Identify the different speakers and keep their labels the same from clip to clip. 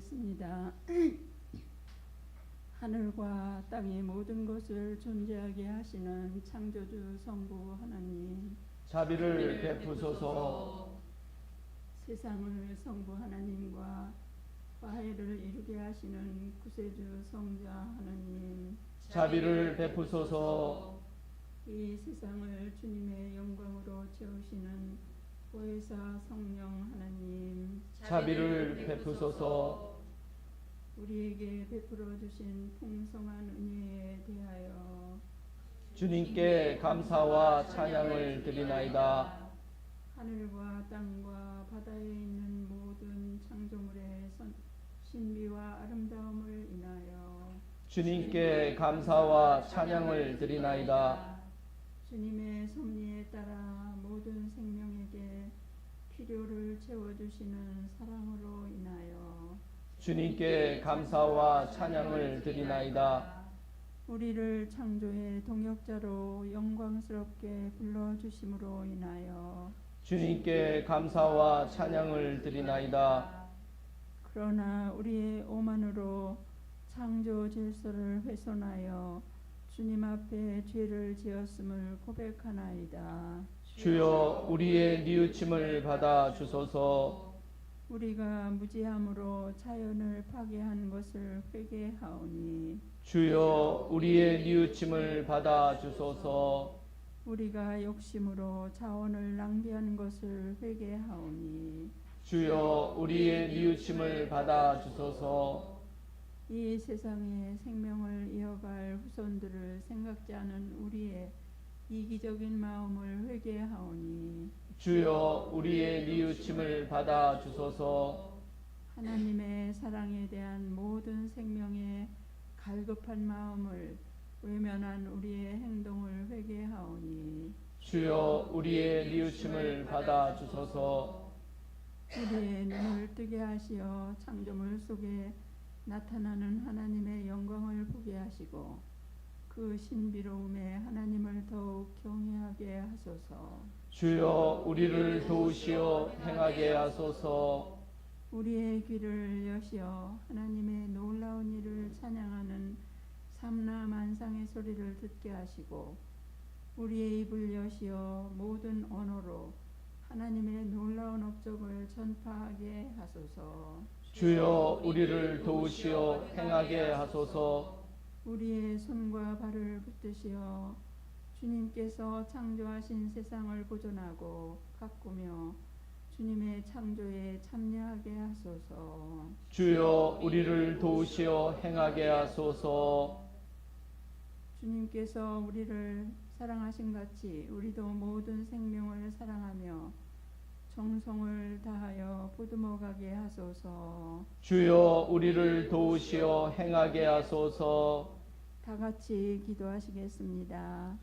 Speaker 1: 기도하겠습니다. 하늘과 땅의 모든 것을 존재하게 하시는 창조주 성부 하나님,
Speaker 2: 자비를 베푸소서.
Speaker 1: 세상을 성부 하나님과 화해를 이루게 하시는 구세주 성자 하나님,
Speaker 2: 자비를 베푸소서.
Speaker 1: 이 세상을 주님의 영광으로 채우시는 보혜사 성령 하나님,
Speaker 2: 자비를 베푸소서.
Speaker 1: 우리에게 베풀어 주신 풍성한 은혜에 대하여
Speaker 2: 주님께 감사와 찬양을 드리나이다.
Speaker 1: 하늘과 땅과 바다에 있는 모든 창조물의 신비와 아름다움을 인하여
Speaker 2: 주님께 감사와 찬양을 드리나이다.
Speaker 1: 주님의 섭리에 따라 모든 생명에게 필요를 채워주시는 사랑으로 인하여
Speaker 2: 주님께 감사와 찬양을 드리나이다.
Speaker 1: 우리를 창조의 동역자로 영광스럽게 불러주심으로 인하여
Speaker 2: 주님께 감사와 찬양을 드리나이다.
Speaker 1: 그러나 우리의 오만으로 창조 질서를 훼손하여 주님 앞에 죄를 지었음을 고백하나이다.
Speaker 2: 주여 우리의 뉘우침을 받아 주소서.
Speaker 1: 우리가 무지함으로 자연을 파괴한 것을 회개하오니
Speaker 2: 주여 우리의 뉘우침을 받아 주소서.
Speaker 1: 우리가 욕심으로 자원을 낭비한 것을 회개하오니
Speaker 2: 주여 우리의 뉘우침을 받아 주소서.
Speaker 1: 이 세상의 생명을 이어갈 후손들을 생각지 않은 우리의 이기적인 마음을 회개하오니
Speaker 2: 주여 우리의 뉘우침을 받아 주소서.
Speaker 1: 하나님의 사랑에 대한 모든 생명의 갈급한 마음을 외면한 우리의 행동을 회개하오니
Speaker 2: 주여 우리의 뉘우침을 받아 주소서.
Speaker 1: 우리의 눈을 뜨게 하시어 창조물 속에 나타나는 하나님의 영광을 보게 하시고 그 신비로움에 하나님을 더욱 경외하게 하소서.
Speaker 2: 주여 우리를 도우시어 행하게 하소서.
Speaker 1: 우리의 귀를 여시어 하나님의 놀라운 일을 찬양하는 삼라만상의 소리를 듣게 하시고 우리의 입을 여시어 모든 언어로 하나님의 놀라운 업적을 전파하게 하소서.
Speaker 2: 주여 우리를 도우시어 행하게 하소서.
Speaker 1: 우리의 손과 발을 붙드시어 주님께서 창조하신 세상을 보존하고 가꾸며 주님의 창조에 참여하게 하소서.
Speaker 2: 주여 우리를 도우시어 행하게 하소서.
Speaker 1: 주님께서 우리를 사랑하신 같이 우리도 모든 생명을 사랑하며 정성을 다하여 보듬어 가게 하소서.
Speaker 2: 주여 우리를 도우시어 행하게 하소서.
Speaker 1: 다 같이 기도하시겠습니다.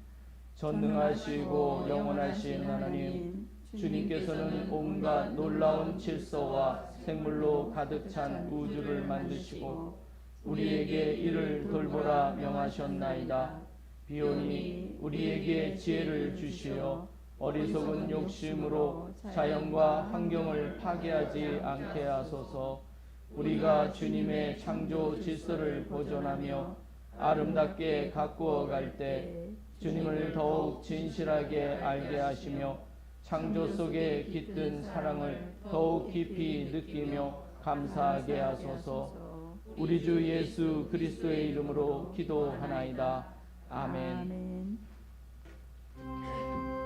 Speaker 2: 전능하시고 영원하신 하나님, 주님께서는 온갖 놀라운 질서와 생물로 가득 찬 우주를 만드시고 우리에게 이를 돌보라 명하셨나이다. 비오니 우리에게 지혜를 주시어 어리석은 욕심으로 자연과 환경을 파괴하지 않게 하소서. 우리가 주님의 창조 질서를 보존하며 아름답게 가꾸어 갈 때 주님을 더욱 진실하게 알게 하시며 창조 속에 깃든 사랑을 더욱 깊이 느끼며 감사하게 하소서. 우리 주 예수 그리스도의 이름으로 기도하나이다. 아멘.
Speaker 1: 아멘.
Speaker 3: 우리를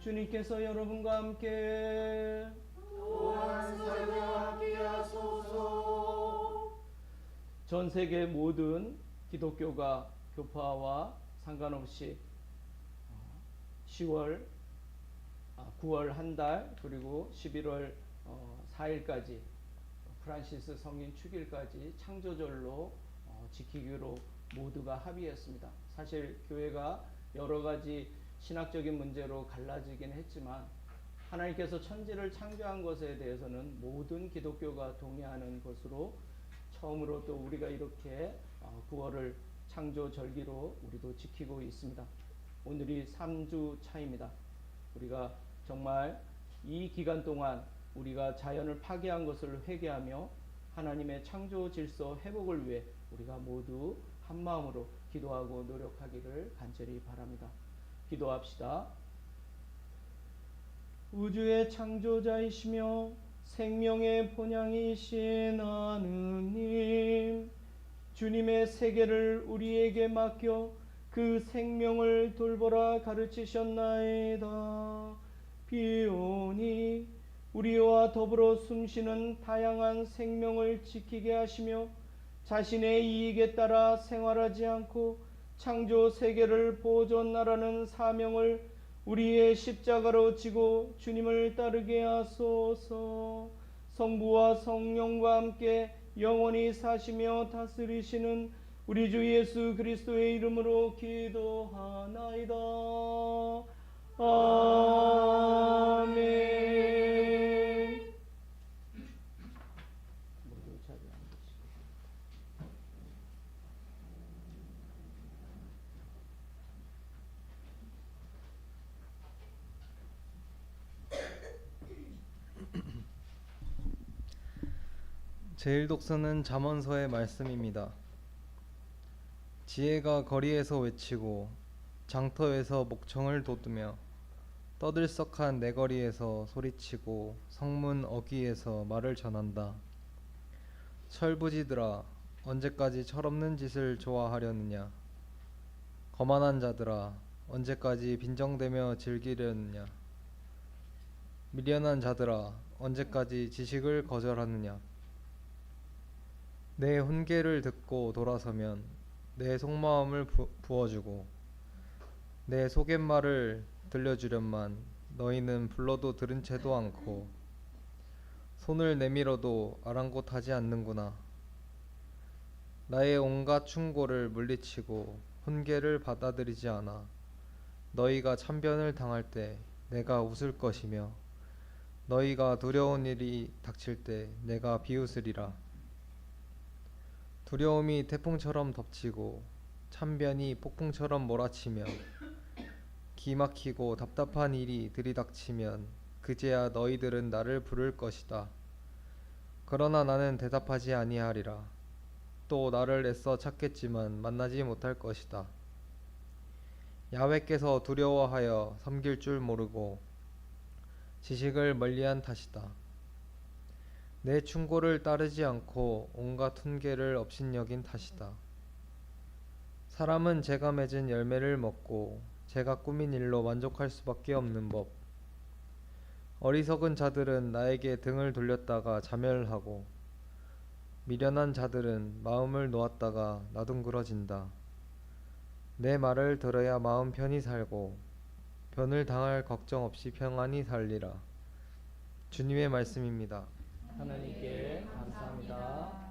Speaker 2: 주님께서 여러분과 함께 전 세계 모든 기독교가 교파와 상관없이 9월 한 달 그리고 11월 4일까지 프란시스 성인 축일까지 창조절로 지키기로 모두가 합의했습니다. 사실 교회가 여러 가지 신학적인 문제로 갈라지긴 했지만 하나님께서 천지를 창조한 것에 대해서는 모든 기독교가 동의하는 것으로 처음으로 또 우리가 이렇게 9월을 창조절기로 우리도 지키고 있습니다. 오늘이 3주 차입니다. 우리가 정말 이 기간 동안 우리가 자연을 파괴한 것을 회개하며 하나님의 창조 질서 회복을 위해 우리가 모두 한 마음으로 기도하고 노력하기를 간절히 바랍니다. 기도합시다. 우주의 창조자이시며 생명의 본향이신 하느님, 주님의 세계를 우리에게 맡겨 그 생명을 돌보라 가르치셨나이다. 비오니 우리와 더불어 숨쉬는 다양한 생명을 지키게 하시며 자신의 이익에 따라 생활하지 않고 창조 세계를 보존하라는 사명을 우리의 십자가로 지고 주님을 따르게 하소서. 성부와 성령과 함께 영원히 사시며 다스리시는 우리 주 예수 그리스도의 이름으로 기도하나이다. 아멘. 모두 자리에 앉으시고.
Speaker 3: 제1독서는 잠언서의 말씀입니다. 지혜가 거리에서 외치고 장터에서 목청을 돋우며 떠들썩한 내거리에서 소리치고 성문 어귀에서 말을 전한다. 철부지들아, 언제까지 철없는 짓을 좋아하려느냐? 거만한 자들아, 언제까지 빈정대며 즐기려느냐? 미련한 자들아, 언제까지 지식을 거절하느냐? 내 훈계를 듣고 돌아서면 내 속마음을 부어주고 내 속갯말을 들려주련만 너희는 불러도 들은 채도 않고 손을 내밀어도 아랑곳하지 않는구나. 나의 온갖 충고를 물리치고 훈계를 받아들이지 않아 너희가 참변을 당할 때 내가 웃을 것이며 너희가 두려운 일이 닥칠 때 내가 비웃으리라. 두려움이 태풍처럼 덮치고 참변이 폭풍처럼 몰아치며 기막히고 답답한 일이 들이닥치면 그제야 너희들은 나를 부를 것이다. 그러나 나는 대답하지 아니하리라. 또 나를 애써 찾겠지만 만나지 못할 것이다. 야훼께서 두려워하여 섬길 줄 모르고 지식을 멀리한 탓이다. 내 충고를 따르지 않고 온갖 훈계를 업신여긴 탓이다. 사람은 제가 맺은 열매를 먹고 제가 꾸민 일로 만족할 수밖에 없는 법. 어리석은 자들은 나에게 등을 돌렸다가 자멸하고 미련한 자들은 마음을 놓았다가 나둥그러진다. 내 말을 들어야 마음 편히 살고 변을 당할 걱정 없이 평안히 살리라. 주님의 말씀입니다.
Speaker 2: 하나님께 감사합니다.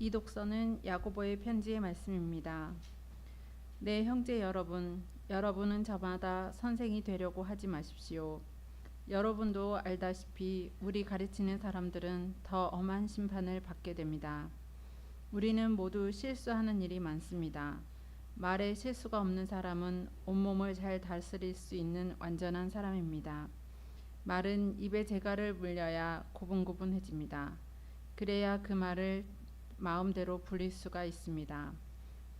Speaker 1: 이 독서는 야고보의 편지의 말씀입니다. 네, 형제 여러분, 여러분은 저마다 선생이 되려고 하지 마십시오. 여러분도 알다시피 우리 가르치는 사람들은 더 엄한 심판을 받게 됩니다. 우리는 모두 실수하는 일이 많습니다. 말에 실수가 없는 사람은 온몸을 잘 다스릴 수 있는 완전한 사람입니다. 말은 입에 재갈을 물려야 고분고분해집니다. 그래야 그 말을 마음대로 불릴 수가 있습니다.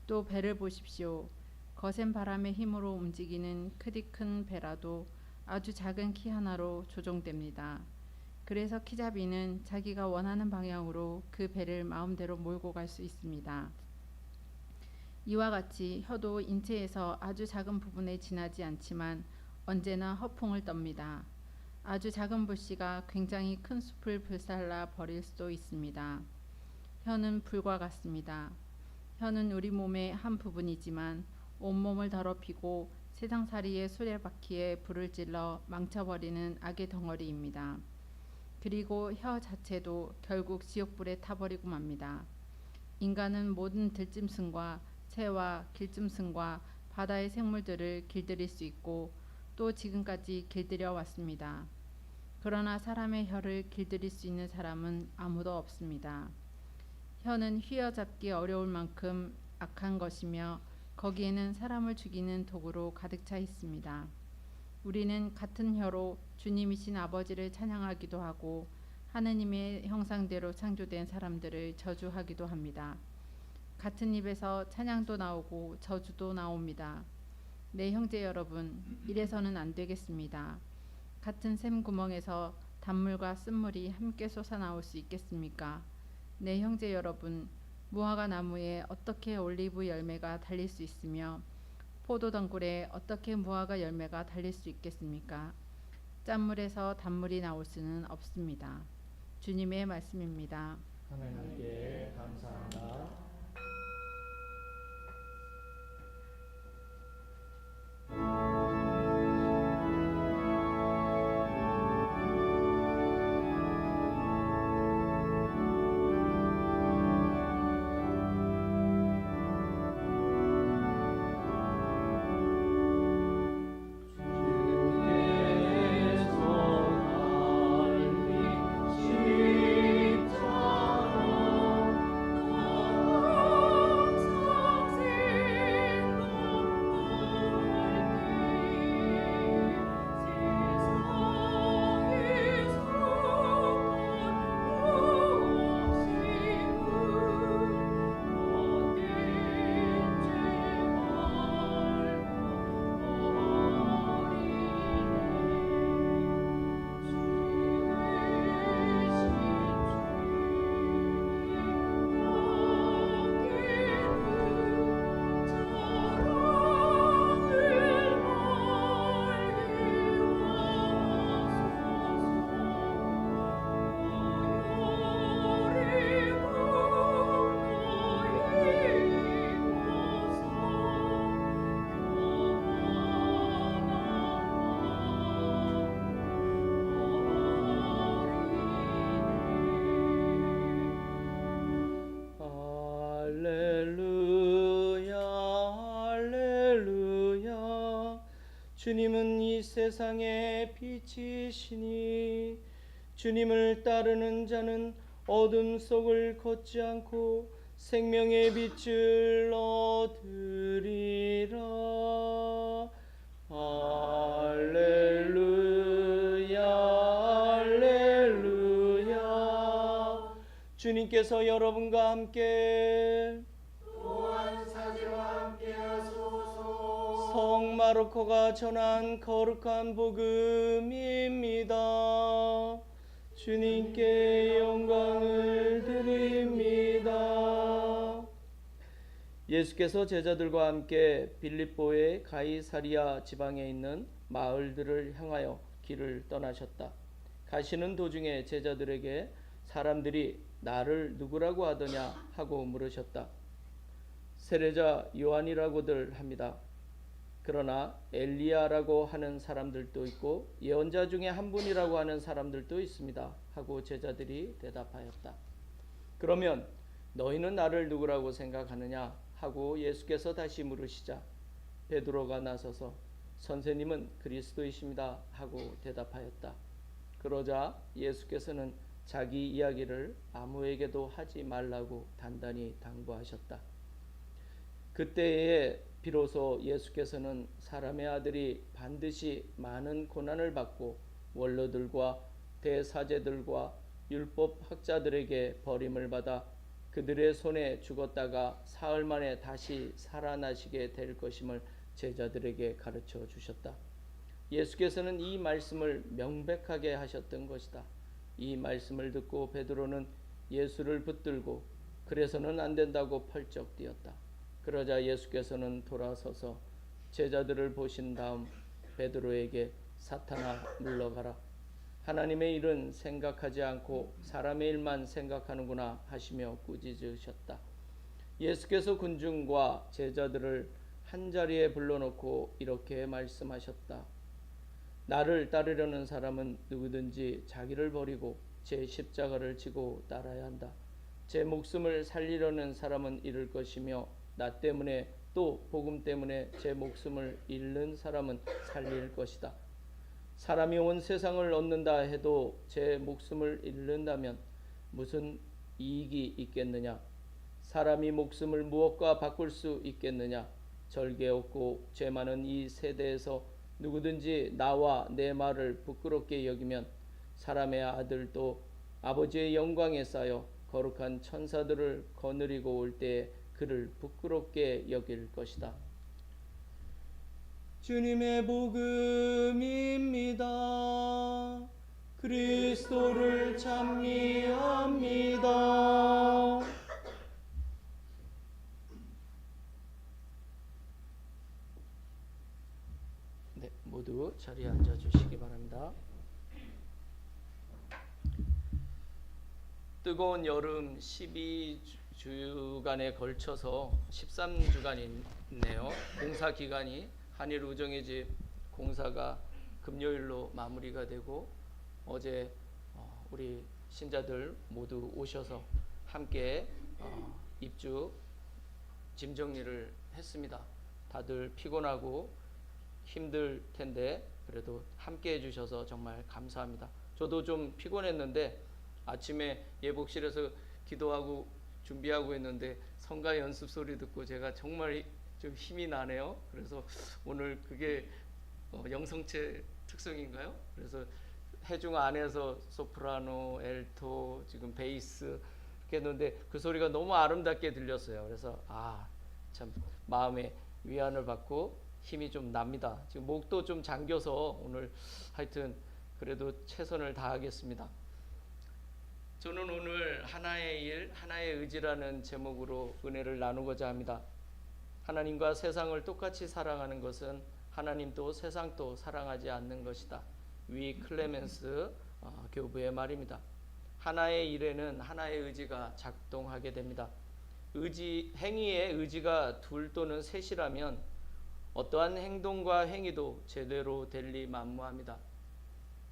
Speaker 1: 또 배를 보십시오. 거센 바람의 힘으로 움직이는 크디큰 배라도 아주 작은 키 하나로 조종됩니다. 그래서 키잡이는 자기가 원하는 방향으로 그 배를 마음대로 몰고 갈 수 있습니다. 이와 같이 혀도 인체에서 아주 작은 부분에 지나지 않지만 언제나 허풍을 떱니다. 아주 작은 불씨가 굉장히 큰 숲을 불살라 버릴 수도 있습니다. 혀는 불과 같습니다. 혀는 우리 몸의 한 부분이지만 온몸을 더럽히고 세상살이의 수레바퀴에 불을 찔러 망쳐버리는 악의 덩어리입니다. 그리고 혀 자체도 결국 지옥불에 타버리고 맙니다. 인간은 모든 들짐승과 새와 길짐승과 바다의 생물들을 길들일 수 있고 또 지금까지 길들여 왔습니다. 그러나 사람의 혀를 길들일 수 있는 사람은 아무도 없습니다. 혀는 휘어잡기 어려울 만큼 악한 것이며 거기에는 사람을 죽이는 독으로 가득 차 있습니다. 우리는 같은 혀로 주님이신 아버지를 찬양하기도 하고 하느님의 형상대로 창조된 사람들을 저주하기도 합니다. 같은 입에서 찬양도 나오고 저주도 나옵니다. 네, 형제 여러분, 이래서는 안 되겠습니다. 같은 샘 구멍에서 단물과 쓴물이 함께 솟아나올 수 있겠습니까? 네, 형제 여러분, 무화과 나무에 어떻게 올리브 열매가 달릴 수 있으며 포도덩굴에 어떻게 무화과 열매가 달릴 수 있겠습니까? 짠물에서 단물이 나올 수는 없습니다. 주님의 말씀입니다.
Speaker 2: 하나님께 감사합니다.
Speaker 4: 주님은 이 세상의 빛이시니 주님을 따르는 자는 어둠 속을 걷지 않고 생명의 빛을 얻으리라. 할렐루야 할렐루야. 주님께서 여러분과 함께 성 마르코가 전한 거룩한 복음입니다. 주님께 영광을 드립니다. 예수께서 제자들과 함께 빌립보의 가이사리아 지방에 있는 마을들을 향하여 길을 떠나셨다. 가시는 도중에 제자들에게 사람들이 나를 누구라고 하더냐 하고 물으셨다. 세례자 요한이라고들 합니다. 그러나 엘리야라고 하는 사람들도 있고 예언자 중에 한 분이라고 하는 사람들도 있습니다. 하고 제자들이 대답하였다. 그러면 너희는 나를 누구라고 생각하느냐 하고 예수께서 다시 물으시자 베드로가 나서서 선생님은 그리스도이십니다 하고 대답하였다. 그러자 예수께서는 자기 이야기를 아무에게도 하지 말라고 단단히 당부하셨다. 그때에 비로소 예수께서는 사람의 아들이 반드시 많은 고난을 받고 원로들과 대사제들과 율법학자들에게 버림을 받아 그들의 손에 죽었다가 사흘 만에 다시 살아나시게 될 것임을 제자들에게 가르쳐 주셨다. 예수께서는 이 말씀을 명백하게 하셨던 것이다. 이 말씀을 듣고 베드로는 예수를 붙들고 그래서는 안 된다고 펄쩍 뛰었다. 그러자 예수께서는 돌아서서 제자들을 보신 다음 베드로에게 사탄아 물러가라. 하나님의 일은 생각하지 않고 사람의 일만 생각하는구나 하시며 꾸짖으셨다. 예수께서 군중과 제자들을 한자리에 불러놓고 이렇게 말씀하셨다. 나를 따르려는 사람은 누구든지 자기를 버리고 제 십자가를 지고 따라야 한다. 제 목숨을 살리려는 사람은 잃을 것이며 나 때문에 또 복음 때문에 제 목숨을 잃는 사람은 살릴 것이다. 사람이 온 세상을 얻는다 해도 제 목숨을 잃는다면 무슨 이익이 있겠느냐? 사람이 목숨을 무엇과 바꿀 수 있겠느냐? 절개 없고 죄 많은 이 세대에서 누구든지 나와 내 말을 부끄럽게 여기면 사람의 아들도 아버지의 영광에 쌓여 거룩한 천사들을 거느리고 올 때에 그를 부끄럽게 여길 것이다. 주님의 복음입니다. 그리스도를 찬미합니다. 네, 모두 자리에 앉아 주시기 바랍니다. 뜨거운 여름 12주간에 걸쳐서 13주간이 있네요. 공사 기간이 한일 우정의 집 공사가 금요일로 마무리가 되고 어제 우리 신자들 모두 오셔서 함께 입주 짐 정리를 했습니다. 다들 피곤하고 힘들 텐데 그래도 함께 해주셔서 정말 감사합니다. 저도 좀 피곤했는데 아침에 예복실에서 기도하고 준비하고 있는데 성가 연습 소리 듣고 제가 정말 좀 힘이 나네요. 그래서 오늘 그게 영성체 특성인가요? 그래서 해중 안에서 소프라노, 엘토, 지금 베이스 이렇게 했는데 그 소리가 너무 아름답게 들렸어요. 그래서 참 마음에 위안을 받고 힘이 좀 납니다. 지금 목도 좀 잠겨서 오늘 하여튼 그래도 최선을 다하겠습니다. 저는 오늘 하나의 일, 하나의 의지라는 제목으로 은혜를 나누고자 합니다. 하나님과 세상을 똑같이 사랑하는 것은 하나님도 세상도 사랑하지 않는 것이다. 위 클레멘스 교부의 말입니다. 하나의 일에는 하나의 의지가 작동하게 됩니다. 행위의 의지가 둘 또는 셋이라면 어떠한 행동과 행위도 제대로 될 리 만무합니다.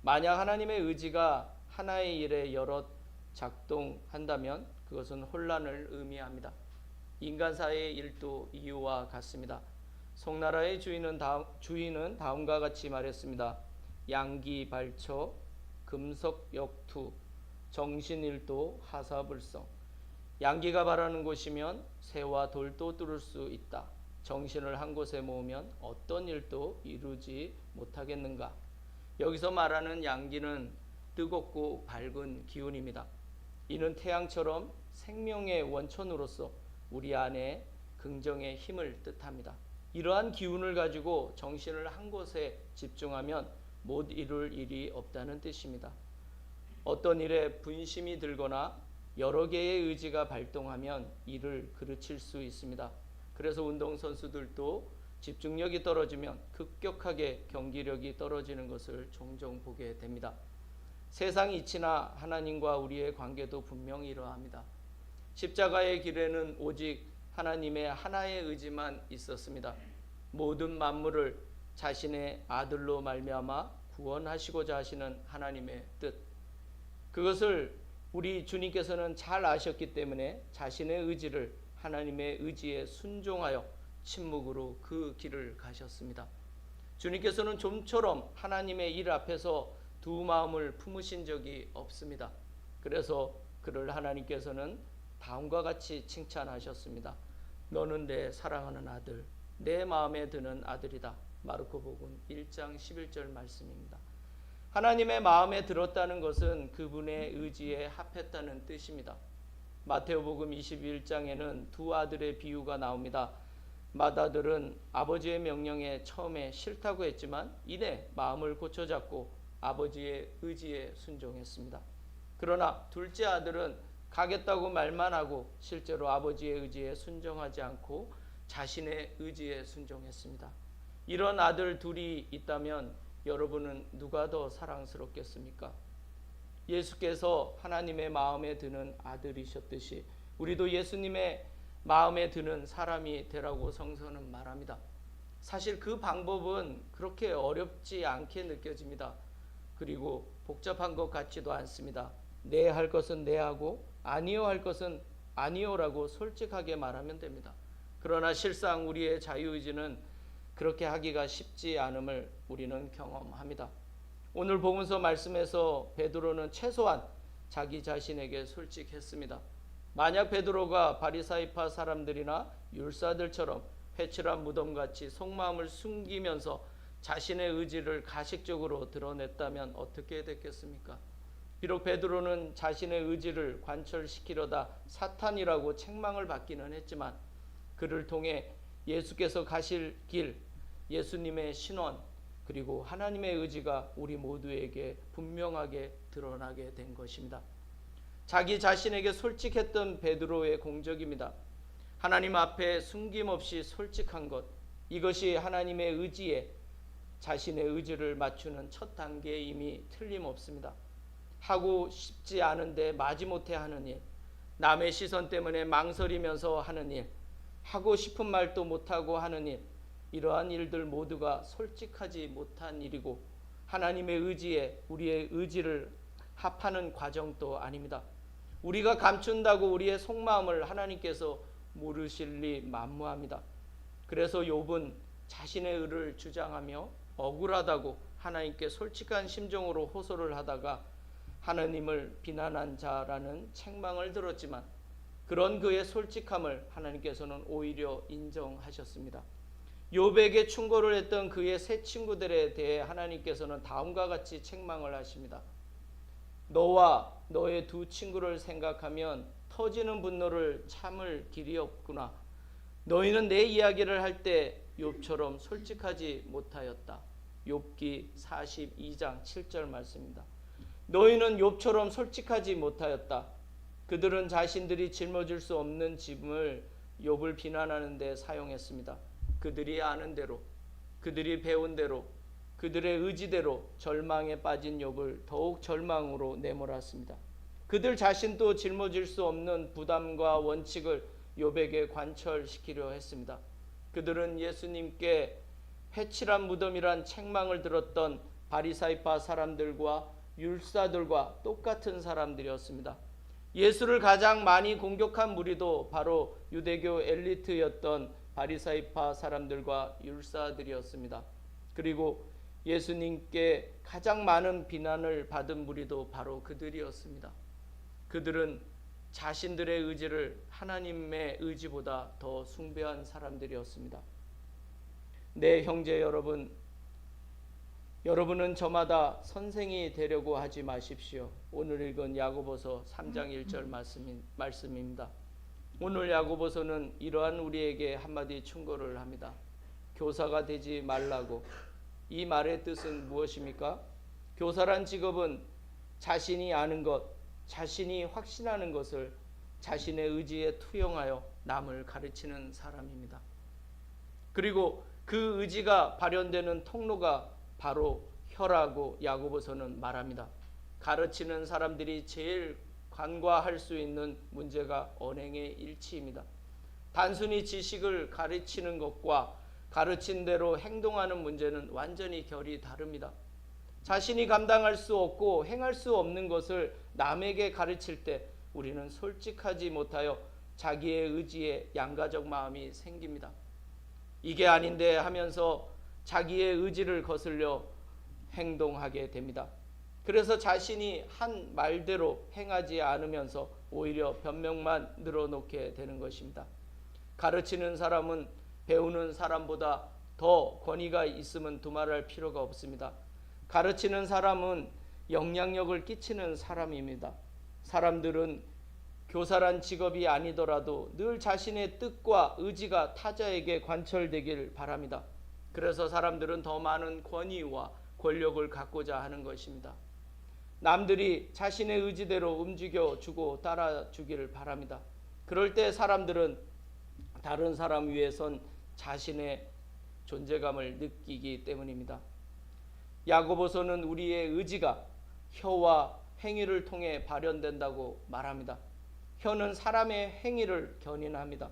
Speaker 4: 만약 하나님의 의지가 하나의 일에 여럿 작동한다면 그것은 혼란을 의미합니다. 인간사의 일도 이유와 같습니다. 송나라의 주인은 다음과 같이 말했습니다. 양기발처, 금석역투, 정신일도, 하사불성. 양기가 바라는 곳이면 새와 돌도 뚫을 수 있다. 정신을 한 곳에 모으면 어떤 일도 이루지 못하겠는가. 여기서 말하는 양기는 뜨겁고 밝은 기운입니다. 이는 태양처럼 생명의 원천으로서 우리 안에 긍정의 힘을 뜻합니다. 이러한 기운을 가지고 정신을 한 곳에 집중하면 못 이룰 일이 없다는 뜻입니다. 어떤 일에 분심이 들거나 여러 개의 의지가 발동하면 일을 그르칠 수 있습니다. 그래서 운동선수들도 집중력이 떨어지면 급격하게 경기력이 떨어지는 것을 종종 보게 됩니다. 세상 이치나 하나님과 우리의 관계도 분명히 이러합니다. 십자가의 길에는 오직 하나님의 하나의 의지만 있었습니다. 모든 만물을 자신의 아들로 말미암아 구원하시고자 하시는 하나님의 뜻. 그것을 우리 주님께서는 잘 아셨기 때문에 자신의 의지를 하나님의 의지에 순종하여 침묵으로 그 길을 가셨습니다. 주님께서는 좀처럼 하나님의 일 앞에서 두 마음을 품으신 적이 없습니다. 그래서 그를 하나님께서는 다음과 같이 칭찬하셨습니다. 너는 내 사랑하는 아들, 내 마음에 드는 아들이다. 마르코복음 1장 11절 말씀입니다. 하나님의 마음에 들었다는 것은 그분의 의지에 합했다는 뜻입니다. 마테오복음 21장에는 두 아들의 비유가 나옵니다. 맏아들은 아버지의 명령에 처음에 싫다고 했지만 이내 마음을 고쳐잡고 아버지의 의지에 순종했습니다. 그러나 둘째 아들은 가겠다고 말만 하고 실제로 아버지의 의지에 순종하지 않고 자신의 의지에 순종했습니다. 이런 아들 둘이 있다면 여러분은 누가 더 사랑스럽겠습니까? 예수께서 하나님의 마음에 드는 아들이셨듯이 우리도 예수님의 마음에 드는 사람이 되라고 성서는 말합니다. 사실 그 방법은 그렇게 어렵지 않게 느껴집니다. 그리고 복잡한 것 같지도 않습니다. 네 할 것은 네 하고 아니요 할 것은 아니요라고 솔직하게 말하면 됩니다. 그러나 실상 우리의 자유의지는 그렇게 하기가 쉽지 않음을 우리는 경험합니다. 오늘 복음서 말씀에서 베드로는 최소한 자기 자신에게 솔직했습니다. 만약 베드로가 바리사이파 사람들이나 율사들처럼 회칠한 무덤같이 속마음을 숨기면서 자신의 의지를 가식적으로 드러냈다면 어떻게 됐겠습니까? 비록 베드로는 자신의 의지를 관철시키려다 사탄이라고 책망을 받기는 했지만 그를 통해 예수께서 가실 길, 예수님의 신원, 그리고 하나님의 의지가 우리 모두에게 분명하게 드러나게 된 것입니다. 자기 자신에게 솔직했던 베드로의 공적입니다. 하나님 앞에 숨김없이 솔직한 것, 이것이 하나님의 의지에 자신의 의지를 맞추는 첫 단계임이 틀림없습니다. 하고 싶지 않은데 마지못해 하는 일, 남의 시선 때문에 망설이면서 하는 일, 하고 싶은 말도 못하고 하는 일, 이러한 일들 모두가 솔직하지 못한 일이고 하나님의 의지에 우리의 의지를 합하는 과정도 아닙니다. 우리가 감춘다고 우리의 속마음을 하나님께서 모르실 리 만무합니다. 그래서 욥은 자신의 의를 주장하며 억울하다고 하나님께 솔직한 심정으로 호소를 하다가 하나님을 비난한 자라는 책망을 들었지만 그런 그의 솔직함을 하나님께서는 오히려 인정하셨습니다. 욥에게 충고를 했던 그의 세 친구들에 대해 하나님께서는 다음과 같이 책망을 하십니다. 너와 너의 두 친구를 생각하면 터지는 분노를 참을 길이 없구나. 너희는 내 이야기를 할 때 욥처럼 솔직하지 못하였다. 욥기 42장 7절 말씀입니다. 너희는 욥처럼 솔직하지 못하였다. 그들은 자신들이 짊어질 수 없는 짐을 욥을 비난하는 데 사용했습니다. 그들이 아는 대로, 그들이 배운 대로, 그들의 의지대로 절망에 빠진 욥을 더욱 절망으로 내몰았습니다. 그들 자신도 짊어질 수 없는 부담과 원칙을 욥에게 관철시키려 했습니다. 그들은 예수님께 회칠한 무덤이란 책망을 들었던 바리사이파 사람들과 율사들과 똑같은 사람들이었습니다. 예수를 가장 많이 공격한 무리도 바로 유대교 엘리트였던 바리사이파 사람들과 율사들이었습니다. 그리고 예수님께 가장 많은 비난을 받은 무리도 바로 그들이었습니다. 그들은 자신들의 의지를 하나님의 의지보다 더 숭배한 사람들이었습니다. 네, 형제 여러분, 여러분은 저마다 선생이 되려고 하지 마십시오. 오늘 읽은 야고보서 3장 1절 말씀입니다. 오늘 야고보서는 이러한 우리에게 한마디 충고를 합니다. 교사가 되지 말라고. 이 말의 뜻은 무엇입니까? 교사란 직업은 자신이 아는 것, 자신이 확신하는 것을 자신의 의지에 투영하여 남을 가르치는 사람입니다. 그리고 그 의지가 발현되는 통로가 바로 혀라고 야고보서는 말합니다. 가르치는 사람들이 제일 간과할 수 있는 문제가 언행의 일치입니다. 단순히 지식을 가르치는 것과 가르친 대로 행동하는 문제는 완전히 결이 다릅니다. 자신이 감당할 수 없고 행할 수 없는 것을 남에게 가르칠 때 우리는 솔직하지 못하여 자기의 의지에 양가적 마음이 생깁니다. 이게 아닌데 하면서 자기의 의지를 거슬려 행동하게 됩니다. 그래서 자신이 한 말대로 행하지 않으면서 오히려 변명만 늘어놓게 되는 것입니다. 가르치는 사람은 배우는 사람보다 더 권위가 있으면 두말할 필요가 없습니다. 가르치는 사람은 영향력을 끼치는 사람입니다. 사람들은 교사란 직업이 아니더라도 늘 자신의 뜻과 의지가 타자에게 관철되길 바랍니다. 그래서 사람들은 더 많은 권위와 권력을 갖고자 하는 것입니다. 남들이 자신의 의지대로 움직여주고 따라주기를 바랍니다. 그럴 때 사람들은 다른 사람 위에선 자신의 존재감을 느끼기 때문입니다. 야고보서는 우리의 의지가 혀와 행위를 통해 발현된다고 말합니다. 혀는 사람의 행위를 견인합니다.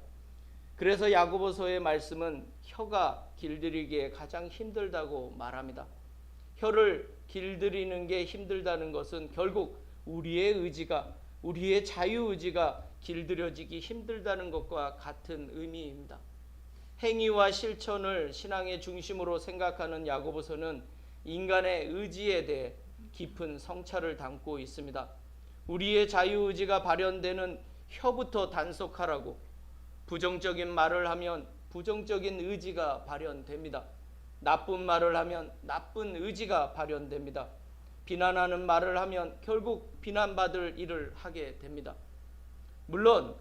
Speaker 4: 그래서 야고보서의 말씀은 혀가 길들이기에 가장 힘들다고 말합니다. 혀를 길들이는 게 힘들다는 것은 결국 우리의 의지가, 우리의 자유의지가 길들여지기 힘들다는 것과 같은 의미입니다. 행위와 실천을 신앙의 중심으로 생각하는 야고보서는 인간의 의지에 대해 깊은 성찰을 담고 있습니다. 우리의 자유의지가 발현되는 혀부터 단속하라고, 부정적인 말을 하면 부정적인 의지가 발현됩니다. 나쁜 말을 하면 나쁜 의지가 발현됩니다. 비난하는 말을 하면 결국 비난받을 일을 하게 됩니다. 물론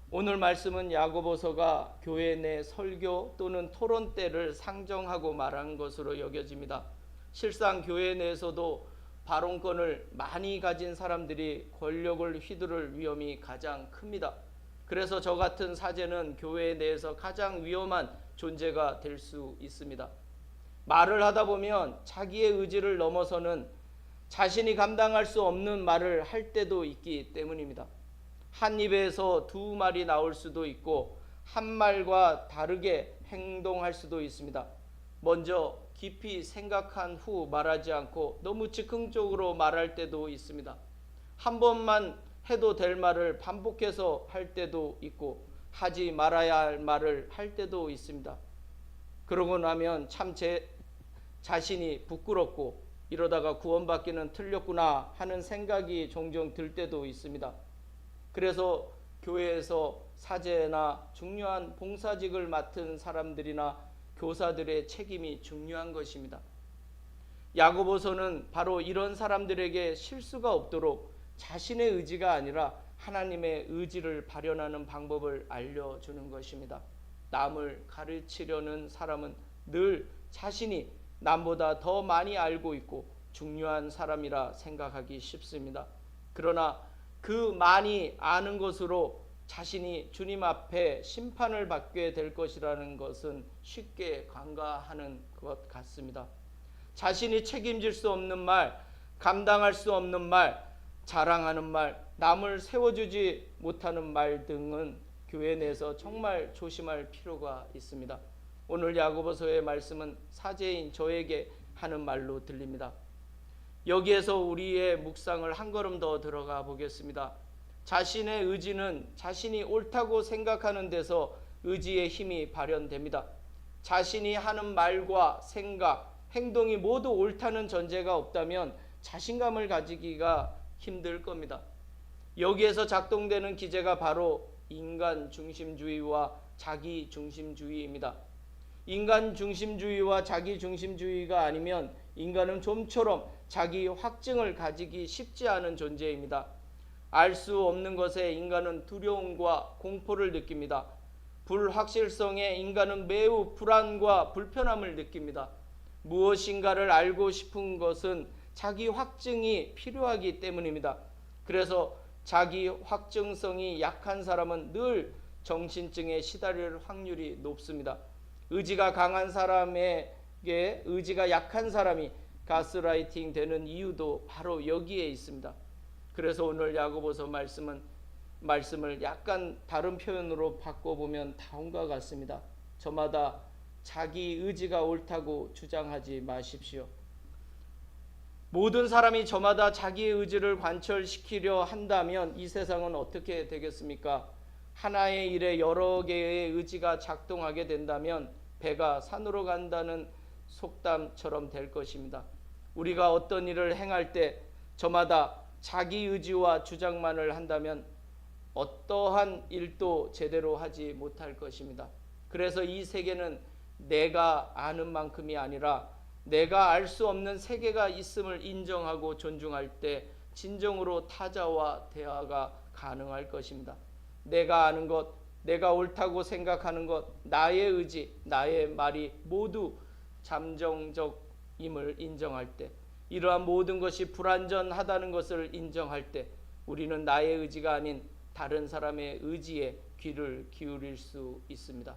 Speaker 4: 오늘 말씀은 야고보서가 교회 내 설교 또는 토론 때를 상정하고 말한 것으로 여겨집니다. 실상 교회 내에서도 발언권을 많이 가진 사람들이 권력을 휘두를 위험이 가장 큽니다. 그래서 저 같은 사제는 교회 내에서 가장 위험한 존재가 될 수 있습니다. 말을 하다 보면 자기의 의지를 넘어서는 자신이 감당할 수 없는 말을 할 때도 있기 때문입니다. 한 입에서 두 말이 나올 수도 있고 한 말과 다르게 행동할 수도 있습니다. 먼저 깊이 생각한 후 말하지 않고 너무 즉흥적으로 말할 때도 있습니다. 한 번만 해도 될 말을 반복해서 할 때도 있고 하지 말아야 할 말을 할 때도 있습니다. 그러고 나면 참 제 자신이 부끄럽고 이러다가 구원받기는 틀렸구나 하는 생각이 종종 들 때도 있습니다. 그래서 교회에서 사제나 중요한 봉사직을 맡은 사람들이나 교사들의 책임이 중요한 것입니다. 야고보서는 바로 이런 사람들에게 실수가 없도록 자신의 의지가 아니라 하나님의 의지를 발현하는 방법을 알려주는 것입니다. 남을 가르치려는 사람은 늘 자신이 남보다 더 많이 알고 있고 중요한 사람이라 생각하기 쉽습니다. 그러나 그 많이 아는 것으로 자신이 주님 앞에 심판을 받게 될 것이라는 것은 쉽게 간과하는 것 같습니다. 자신이 책임질 수 없는 말, 감당할 수 없는 말, 자랑하는 말, 남을 세워주지 못하는 말 등은 교회 내에서 정말 조심할 필요가 있습니다. 오늘 야고보서의 말씀은 사제인 저에게 하는 말로 들립니다. 여기에서 우리의 묵상을 한 걸음 더 들어가 보겠습니다. 자신의 의지는 자신이 옳다고 생각하는 데서 의지의 힘이 발현됩니다. 자신이 하는 말과 생각, 행동이 모두 옳다는 전제가 없다면 자신감을 가지기가 힘들 겁니다. 여기에서 작동되는 기제가 바로 인간 중심주의와 자기 중심주의입니다. 인간 중심주의와 자기 중심주의가 아니면 인간은 좀처럼 자기 확증을 가지기 쉽지 않은 존재입니다. 알 수 없는 것에 인간은 두려움과 공포를 느낍니다. 불확실성에 인간은 매우 불안과 불편함을 느낍니다. 무엇인가를 알고 싶은 것은 자기 확증이 필요하기 때문입니다. 그래서 자기 확증성이 약한 사람은 늘 정신증에 시달릴 확률이 높습니다. 의지가 강한 사람에게 의지가 약한 사람이 가스라이팅 되는 이유도 바로 여기에 있습니다. 그래서 오늘 야고보서 말씀을 약간 다른 표현으로 바꿔보면 다음과 같습니다. 저마다 자기 의지가 옳다고 주장하지 마십시오. 모든 사람이 저마다 자기의 의지를 관철시키려 한다면 이 세상은 어떻게 되겠습니까? 하나의 일에 여러 개의 의지가 작동하게 된다면 배가 산으로 간다는 속담처럼 될 것입니다. 우리가 어떤 일을 행할 때 저마다 자기 의지와 주장만을 한다면 어떠한 일도 제대로 하지 못할 것입니다. 그래서 이 세계는 내가 아는 만큼이 아니라 내가 알 수 없는 세계가 있음을 인정하고 존중할 때 진정으로 타자와 대화가 가능할 것입니다. 내가 아는 것, 내가 옳다고 생각하는 것, 나의 의지, 나의 말이 모두 잠정적임을 인정할 때, 이러한 모든 것이 불완전하다는 것을 인정할 때 우리는 나의 의지가 아닌 다른 사람의 의지에 귀를 기울일 수 있습니다.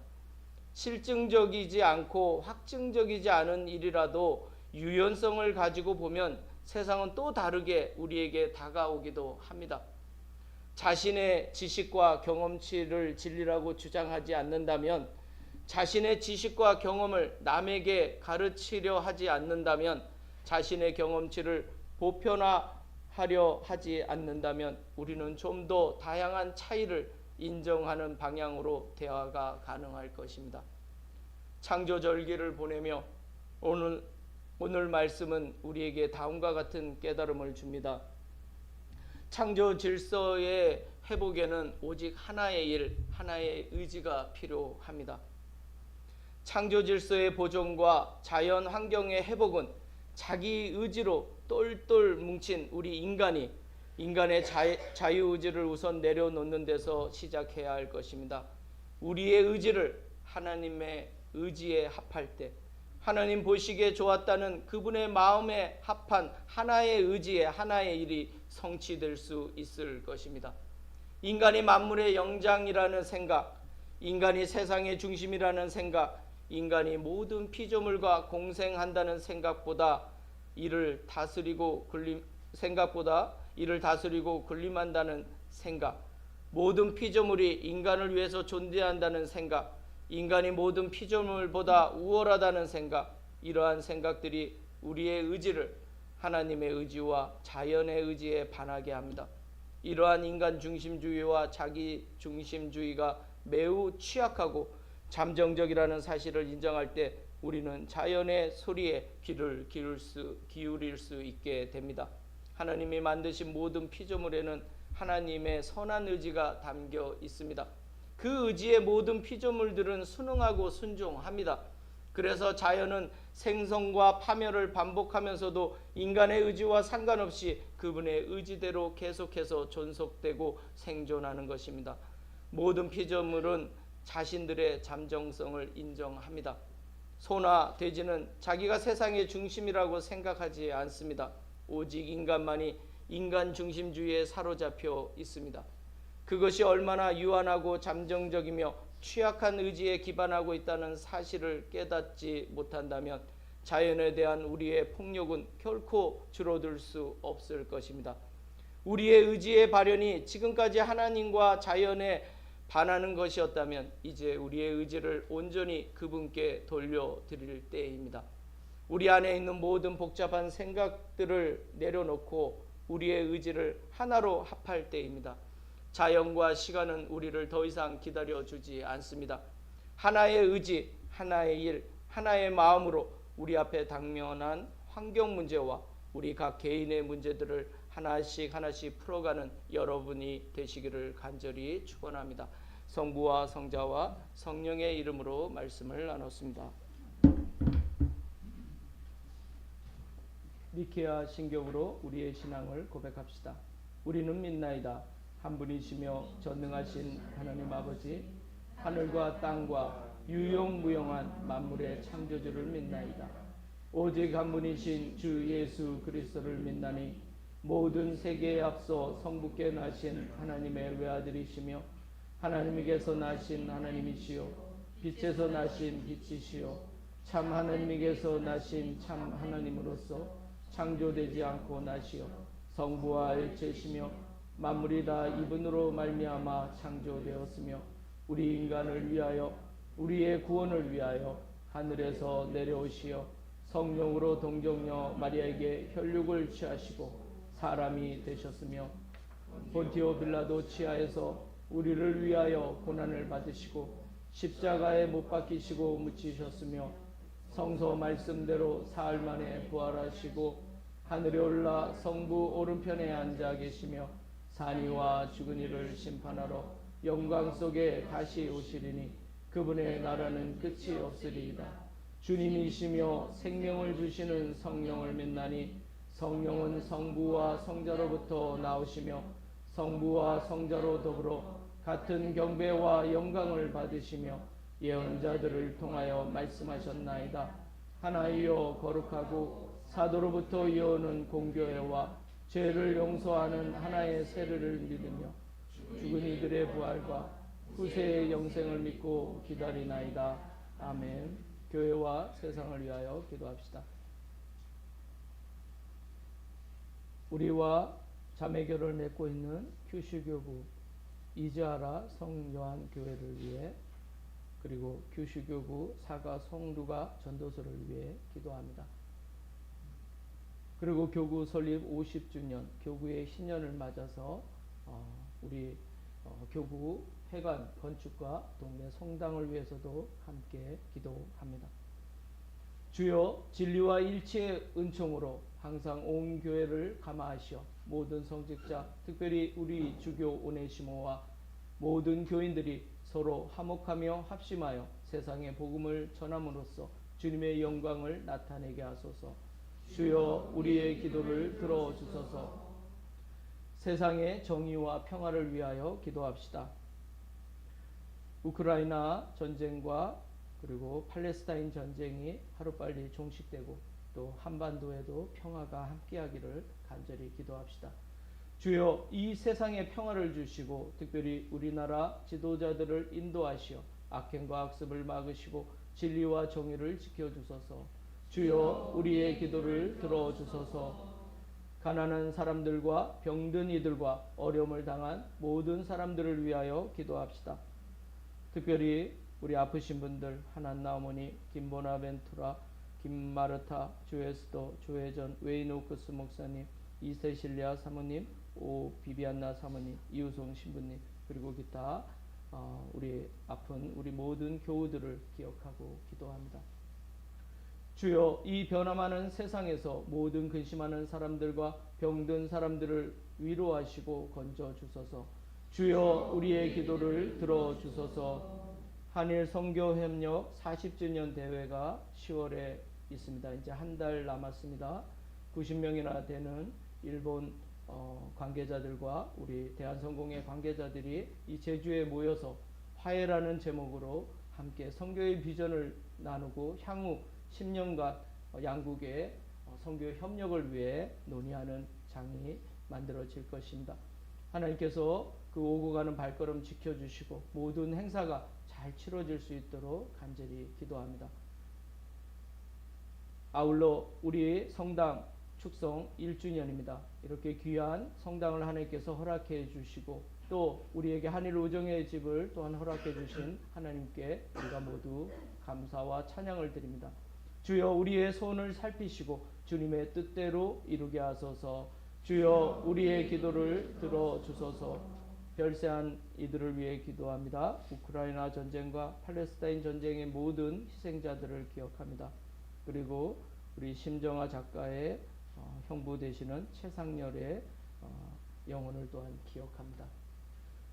Speaker 4: 실증적이지 않고 확증적이지 않은 일이라도 유연성을 가지고 보면 세상은 또 다르게 우리에게 다가오기도 합니다. 자신의 지식과 경험치를 진리라고 주장하지 않는다면, 자신의 지식과 경험을 남에게 가르치려 하지 않는다면, 자신의 경험치를 보편화하려 하지 않는다면 우리는 좀 더 다양한 차이를 인정하는 방향으로 대화가 가능할 것입니다. 창조절기를 보내며 오늘 말씀은 우리에게 다음과 같은 깨달음을 줍니다. 창조 질서의 회복에는 오직 하나의 일, 하나의 의지가 필요합니다. 창조 질서의 보존과 자연 환경의 회복은 자기 의지로 똘똘 뭉친 우리 인간의 자유의지를 우선 내려놓는 데서 시작해야 할 것입니다. 우리의 의지를 하나님의 의지에 합할 때 하나님 보시기에 좋았다는 그분의 마음에 합한 하나의 의지에 하나의 일이 성취될 수 있을 것입니다. 인간이 만물의 영장이라는 생각, 인간이 세상의 중심이라는 생각, 인간이 모든 피조물과 공생한다는 생각보다 이를 다스리고 군림한다는 생각, 모든 피조물이 인간을 위해서 존재한다는 생각, 인간이 모든 피조물보다 우월하다는 생각, 이러한 생각들이 우리의 의지를 하나님의 의지와 자연의 의지에 반하게 합니다. 이러한 인간 중심주의와 자기 중심주의가 매우 취약하고 잠정적이라는 사실을 인정할 때 우리는 자연의 소리에 귀를 기울일 수 있게 됩니다. 하나님이 만드신 모든 피조물에는 하나님의 선한 의지가 담겨 있습니다. 그 의지에 모든 피조물들은 순응하고 순종합니다. 그래서 자연은 생성과 파멸을 반복하면서도 인간의 의지와 상관없이 그분의 의지대로 계속해서 존속되고 생존하는 것입니다. 모든 피조물은 자신들의 잠정성을 인정합니다. 소나 돼지는 자기가 세상의 중심이라고 생각하지 않습니다. 오직 인간만이 인간 중심주의에 사로잡혀 있습니다. 그것이 얼마나 유한하고 잠정적이며 취약한 의지에 기반하고 있다는 사실을 깨닫지 못한다면 자연에 대한 우리의 폭력은 결코 줄어들 수 없을 것입니다. 우리의 의지의 발현이 지금까지 하나님과 자연에 반하는 것이었다면 이제 우리의 의지를 온전히 그분께 돌려드릴 때입니다. 우리 안에 있는 모든 복잡한 생각들을 내려놓고 우리의 의지를 하나로 합할 때입니다. 자연과 시간은 우리를 더 이상 기다려주지 않습니다. 하나의 의지, 하나의 일, 하나의 마음으로 우리 앞에 당면한 환경 문제와 우리 각 개인의 문제들을 하나씩 풀어가는 여러분이 되시기를 간절히 축원합니다. 성부와 성자와 성령의 이름으로 말씀을 나눴습니다. 니케아 신경으로 우리의 신앙을 고백합시다. 우리는 믿나이다. 한 분이시며 전능하신 하나님 아버지, 하늘과 땅과 유용무용한 만물의 창조주를 믿나이다. 오직 한 분이신 주 예수 그리스도를 믿나니 모든 세계에 앞서 성부께 나신 하나님의 외아들이시며 하나님에게서 나신 하나님이시요 빛에서 나신 빛이시요 참 하나님에게서 나신 참 하나님으로서 창조되지 않고 나시어 성부와 일체시며 만물이 다 이분으로 말미암아 창조되었으며 우리 인간을 위하여 우리의 구원을 위하여 하늘에서 내려오시어 성령으로 동정녀 마리아에게 혈육을 취하시고 사람이 되셨으며 본티오 빌라도 치하에서 우리를 위하여 고난을 받으시고 십자가에 못 박히시고 묻히셨으며 성서 말씀대로 사흘 만에 부활하시고 하늘에 올라 성부 오른편에 앉아 계시며 산이와 죽은 이를 심판하러 영광 속에 다시 오시리니 그분의 나라는 끝이 없으리이다. 주님이시며 생명을 주시는 성령을 믿나니 성령은 성부와 성자로부터 나오시며 성부와 성자로 더불어 같은 경배와 영광을 받으시며 예언자들을 통하여 말씀하셨나이다. 하나이요 거룩하고 사도로부터 이어오는 공교회와 죄를 용서하는 하나의 세례를 믿으며 죽은 이들의 부활과 후세의 영생을 믿고 기다리나이다. 아멘. 교회와 세상을 위하여 기도합시다. 우리와 자매교를 맺고 있는 규슈교구 이즈하라 성요한 교회를 위해 그리고 규슈교구 사가 성루가 전도서를 위해 기도합니다. 그리고 교구 설립 50주년 교구의 신년을 맞아서 우리 교구 회관 건축과 동네 성당을 위해서도 함께 기도합니다. 주여 진리와 일치의 은총으로 항상 온 교회를 감화하시어 모든 성직자 특별히 우리 주교 오네시모와 모든 교인들이 서로 화목하며 합심하여 세상의 복음을 전함으로써 주님의 영광을 나타내게 하소서. 주여 우리의 기도를 들어주소서. 세상의 정의와 평화를 위하여 기도합시다. 우크라이나 전쟁과 그리고 팔레스타인 전쟁이 하루빨리 종식되고 또 한반도에도 평화가 함께하기를 간절히 기도합시다. 주여 이 세상에 평화를 주시고 특별히 우리나라 지도자들을 인도하시어 악행과 악습을 막으시고 진리와 정의를 지켜주소서. 주여 우리의 기도를 들어주소서. 가난한 사람들과 병든 이들과 어려움을 당한 모든 사람들을 위하여 기도합시다. 특별히 우리 아프신 분들 하난나 어머니, 김보나벤투라, 김마르타, 조에스도, 조혜전, 웨이노크스 목사님, 이세실리아 사모님, 오 비비안나 사모님, 이우송 신부님, 그리고 기타 우리 아픈 우리 모든 교우들을 기억하고 기도합니다. 주여 이 변화많은 세상에서 모든 근심하는 사람들과 병든 사람들을 위로하시고 건져주소서. 주여 우리의 기도를 들어주소서. 한일 선교협력 40주년 대회가 10월에 있습니다. 이제 한 달 남았습니다. 90명이나 되는 일본 관계자들과 우리 대한성공회 관계자들이 이 제주에 모여서 화해라는 제목으로 함께 선교의 비전을 나누고 향후 10년간 양국의 선교 협력을 위해 논의하는 장이 만들어질 것입니다. 하나님께서 그 오고 가는 발걸음 지켜주시고 모든 행사가 잘 치러질 수 있도록 간절히 기도합니다. 아울러 우리 성당 축성 1주년입니다. 이렇게 귀한 성당을 하나님께서 허락해 주시고 또 우리에게 한일 우정의 집을 또한 허락해 주신 하나님께 우리가 모두 감사와 찬양을 드립니다. 주여 우리의 소원을 살피시고 주님의 뜻대로 이루게 하소서. 주여 우리의 기도를 들어주소서. 별세한 이들을 위해 기도합니다. 우크라이나 전쟁과 팔레스타인 전쟁의 모든 희생자들을 기억합니다. 그리고 우리 심정아 작가의 형부 되시는 최상렬의 영혼을 또한 기억합니다.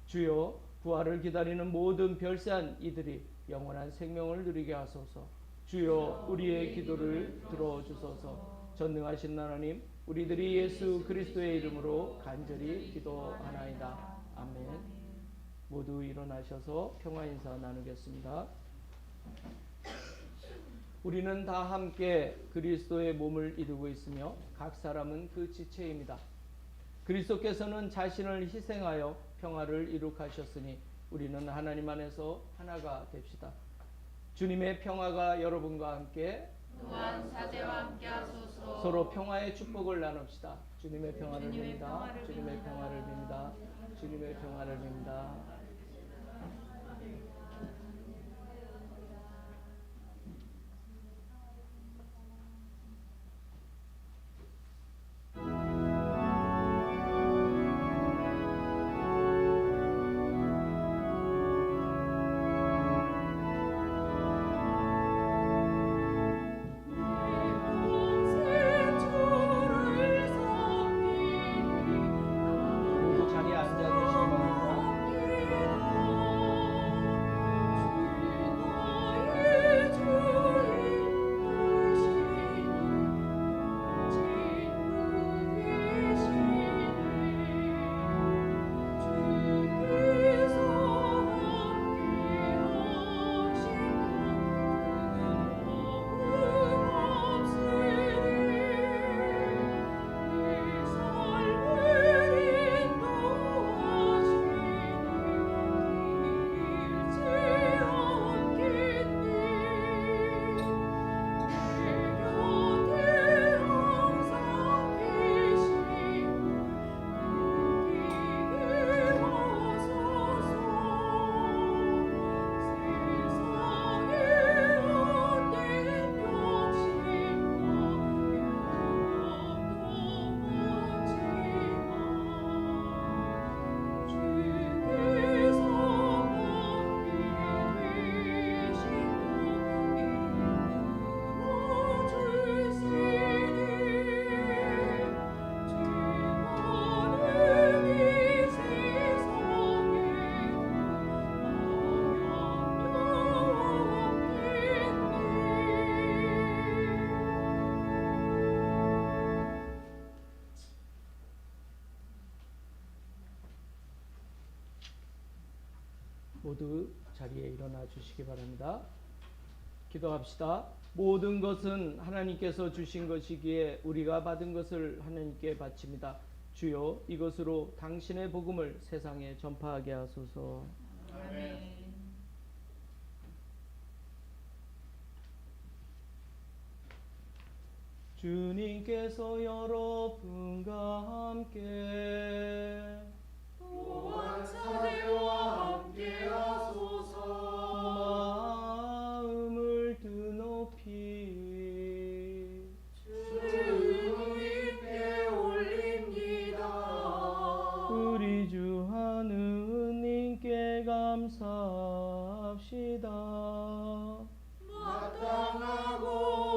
Speaker 4: 주여 부활을 기다리는 모든 별세한 이들이 영원한 생명을 누리게 하소서. 주여 우리의 기도를 들어주소서. 전능하신 하나님, 우리들이 예수 그리스도의 이름으로 간절히 기도하나이다. 아멘. 모두 일어나셔서 평화 인사 나누겠습니다. 우리는 다 함께 그리스도의 몸을 이루고 있으며 각 사람은 그 지체입니다. 그리스도께서는 자신을 희생하여 평화를 이룩하셨으니 우리는 하나님 안에서 하나가 됩시다. 주님의 평화가 여러분과 함께
Speaker 1: 또한 사제와 함께 하소서.
Speaker 4: 서로 평화의 축복을 나눕시다. 주님의 평화를 빕니다. 주님의 평화를 빕니다. 주님의 평화를 빕니다. 자리에 앉아주시기 바랍니다. 모두 자리에 일어나 주시기 바랍니다. 기도합시다. 모든 것은 하나님께서 주신 것이기에 우리가 받은 것을 하나님께 바칩니다. 주여, 이것으로 당신의 복음을 세상에 전파하게 하소서.
Speaker 1: 아멘.
Speaker 4: 주님께서 여러분과 함께
Speaker 2: 또한 사제와 함께 하소서.
Speaker 4: 마음을 드높이
Speaker 2: 주님께 올립니다.
Speaker 4: 우리 주 하느님께 감사합시다.
Speaker 2: 마땅하고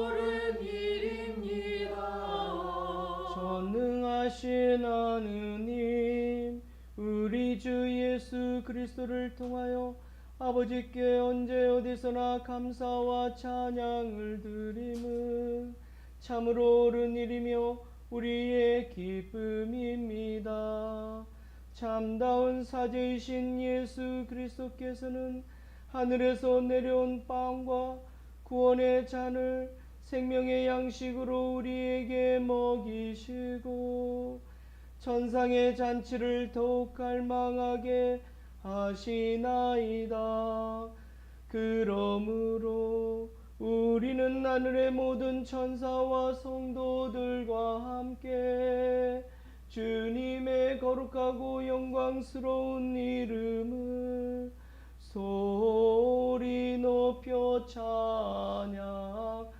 Speaker 2: 옳은 일입니다.
Speaker 4: 전능하신 하느님, 우리 주 예수 그리스도를 통하여 아버지께 언제 어디서나 감사와 찬양을 드림은 참으로 옳은 일이며 우리의 기쁨입니다. 참다운 사제이신 예수 그리스도께서는 하늘에서 내려온 빵과 구원의 잔을 생명의 양식으로 우리에게 먹이시고 천상의 잔치를 더욱 갈망하게 하시나이다. 그러므로 우리는 하늘의 모든 천사와 성도들과 함께 주님의 거룩하고 영광스러운 이름을 소리 높여 찬양하나이다.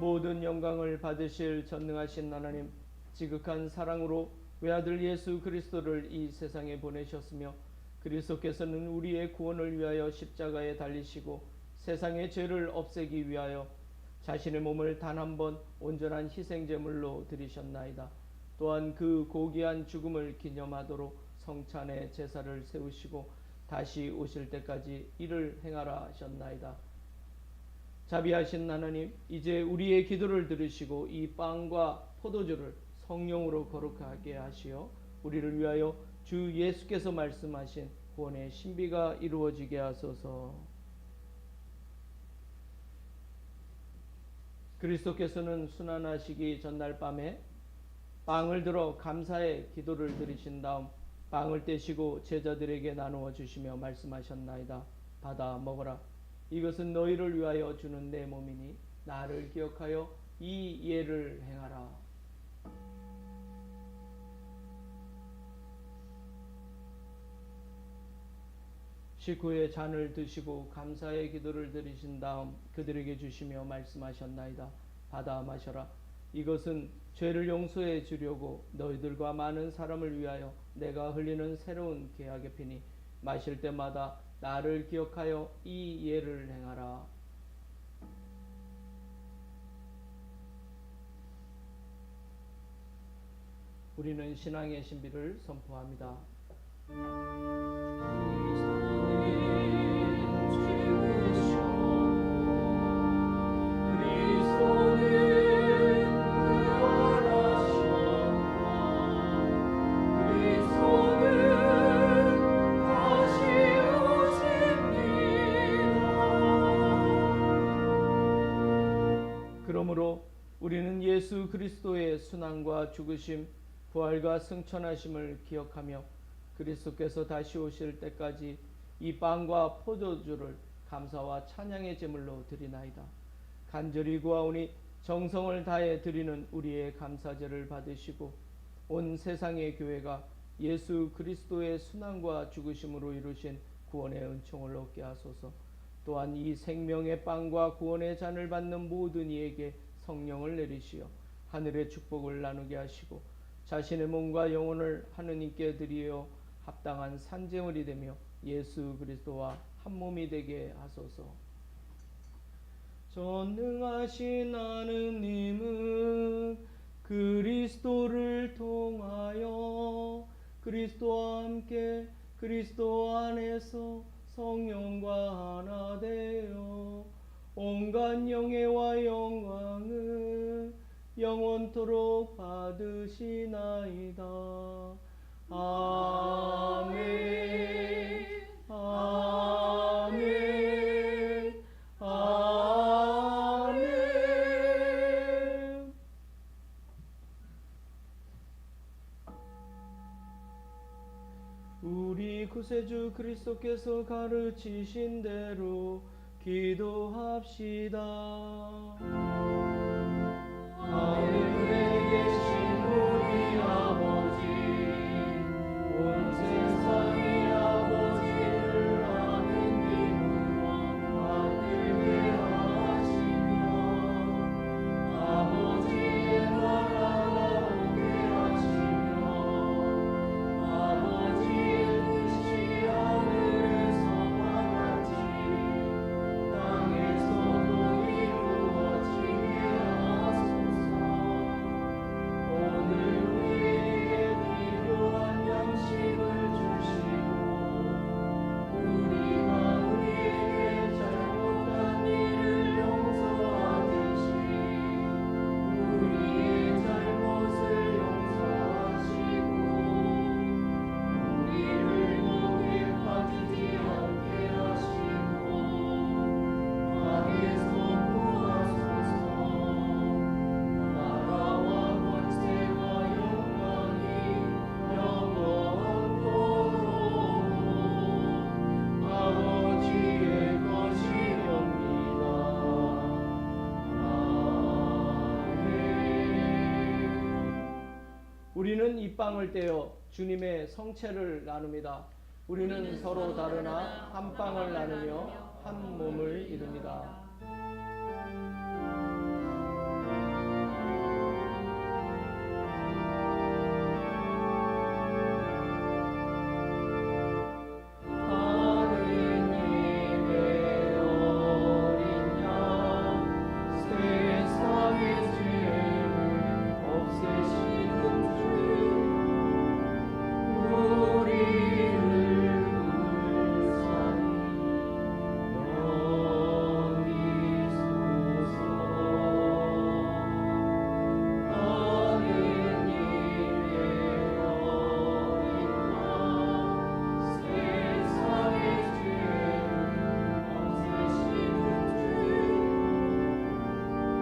Speaker 4: 모든 영광을 받으실 전능하신 하나님, 지극한 사랑으로 외아들 예수 그리스도를 이 세상에 보내셨으며 그리스도께서는 우리의 구원을 위하여 십자가에 달리시고 세상의 죄를 없애기 위하여 자신의 몸을 단 한 번 온전한 희생제물로 드리셨나이다. 또한 그 고귀한 죽음을 기념하도록 성찬의 제사를 세우시고 다시 오실 때까지 이를 행하라 하셨나이다. 자비하신 하나님, 이제 우리의 기도를 들으시고 이 빵과 포도주를 성령으로 거룩하게 하시어 우리를 위하여 주 예수께서 말씀하신 구원의 신비가 이루어지게 하소서. 그리스도께서는 순환하시기 전날 밤에 빵을 들어 감사의 기도를 드리신 다음 빵을 떼시고 제자들에게 나누어 주시며 말씀하셨나이다. 받아 먹어라. 이것은 너희를 위하여 주는 내 몸이니 나를 기억하여 이 예를 행하라. 식후에 잔을 드시고 감사의 기도를 드리신 다음 그들에게 주시며 말씀하셨나이다. 받아 마셔라. 이것은 죄를 용서해 주려고 너희들과 많은 사람을 위하여 내가 흘리는 새로운 계약의 피니 마실 때마다 나를 기억하여 이 예를 행하라. 우리는 신앙의 신비를 선포합니다. 그러므로 우리는 예수 그리스도의 순환과 죽으심, 부활과 승천하심을 기억하며 그리스도께서 다시 오실 때까지 이 빵과 포도주를 감사와 찬양의 제물로 드리나이다. 간절히 구하오니 정성을 다해 드리는 우리의 감사제를 받으시고 온 세상의 교회가 예수 그리스도의 순환과 죽으심으로 이루신 구원의 은총을 얻게 하소서. 또한 이 생명의 빵과 구원의 잔을 받는 모든 이에게 성령을 내리시어 하늘의 축복을 나누게 하시고 자신의 몸과 영혼을 하느님께 드리어 합당한 산제물이 되며 예수 그리스도와 한 몸이 되게 하소서. 전능하신 하느님은 그리스도를 통하여 그리스도와 함께 그리스도 안에서 성령과 하나 되어 온갖 영예와 영광을 영원토록 받으시나이다. 아멘. 아멘. 아멘. 우리 구세주 그리스도께서 가르치신 대로 기도합시다. 하늘에 계신 우리 아버지, 온 세상의 아버지를 아는 힘으로 받들게 하시며 아버지의 나라가 오게 하시며 아버지의 뜻이 하늘에서와 같이 땅에서도 이루어지게 하소서. 오늘 우리에게 필요한 양식을 주시고 우리가 우리에게 잘못한 일을 용서하듯이 우리의 잘못을 용서하시고 우리를 목에 빠지지 않게 하시고 악에서 구하소서. 나라와 권세와 영광이 영원토록 아버지의 것이옵니다. 아멘. 우리는 이 빵을 떼어 주님의 성체를 나눕니다. 우리는 서로 다르나 한 빵을 나누며 한 몸을 이룹니다. 하느님의 어린 양 세상의 죄를 없애시는 주 우리를 불쌍히 여기소서. 하느님의 어린 양 세상의 죄를 없애시는 주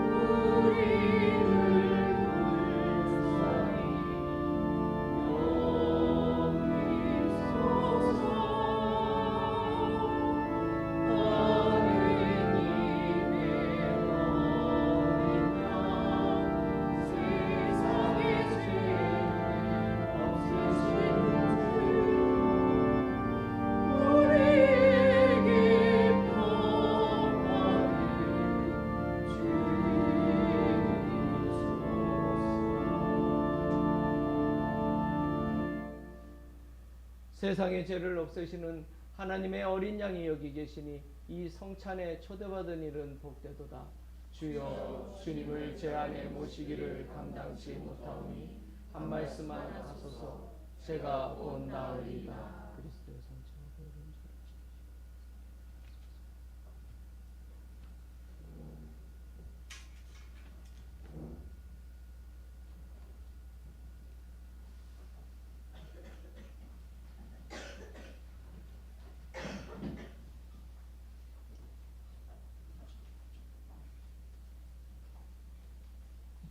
Speaker 4: 세상의 죄를 없애시는 하나님의 어린 양이 여기 계시니 이 성찬에 초대받은 일은 복되도다. 주여 주님을 제 안에 모시기를 감당치 못하오니 한 말씀만 하소서. 제가 곧 나으리이다. 그리스도의 성찬을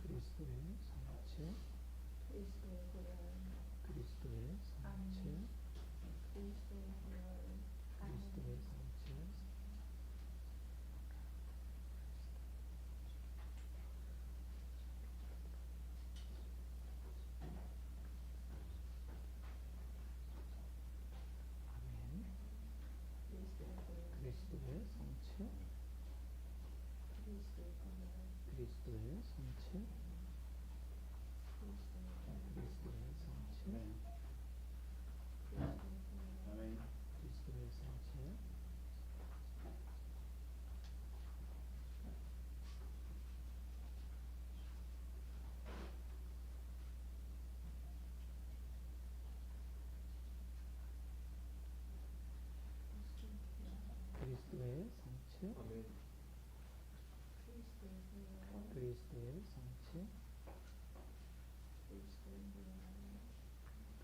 Speaker 4: 그리스도의 성체,
Speaker 5: 그리스도의 고열,
Speaker 4: 그리스도의 성체,
Speaker 5: 그리스도의 고열,
Speaker 4: 그리스도의 성체.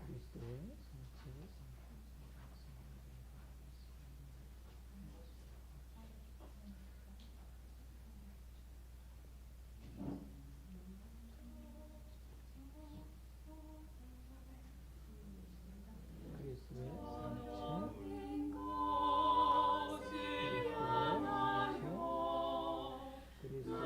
Speaker 2: 그리스도의 성체 그리스도의 성체 그리스도의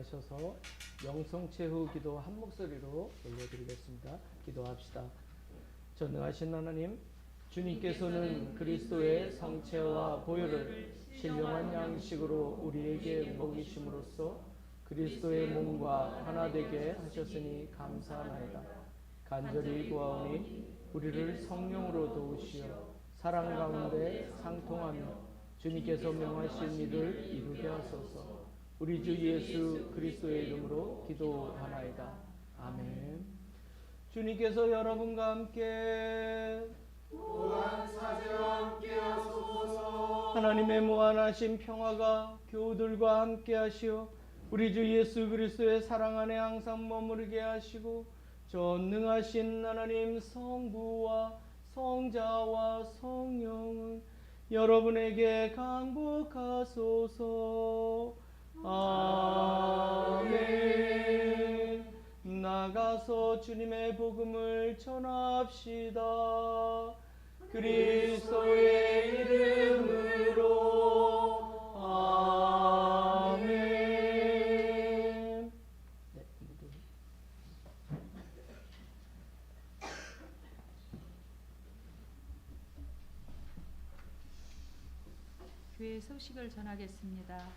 Speaker 2: 일어나셔서 영성체 후 기도 한 목소리로 올려드리겠습니다. 기도합시다. 전능하신 하나님, 주님께서는 그리스도의 성체와 보혈을 신령한 양식으로 우리에게 먹이심으로써 그리스도의 몸과 하나 되게 하셨으니 감사하나이다. 간절히 구하오니 우리를 성령으로 도우시어 사랑 가운데 상통하며 주님께서 명하신 일을 이루게 하소서. 우리 주 예수 그리스도의 이름으로 기도하나이다. 아멘. 주님께서 여러분과 함께 또한 사제와 함께 하소서.
Speaker 4: 하나님의 무한하신 평화가 교우들과 함께 하시어 우리 주 예수 그리스도의 사랑 안에 항상 머무르게 하시고 전능하신 하나님 성부와 성자와 성령은 여러분에게 강복하소서. 아멘. 나가서 주님의 복음을 전합시다. 그리스도의 이름으로. 아멘. 네, 모두.
Speaker 6: 교회 소식을 전하겠습니다.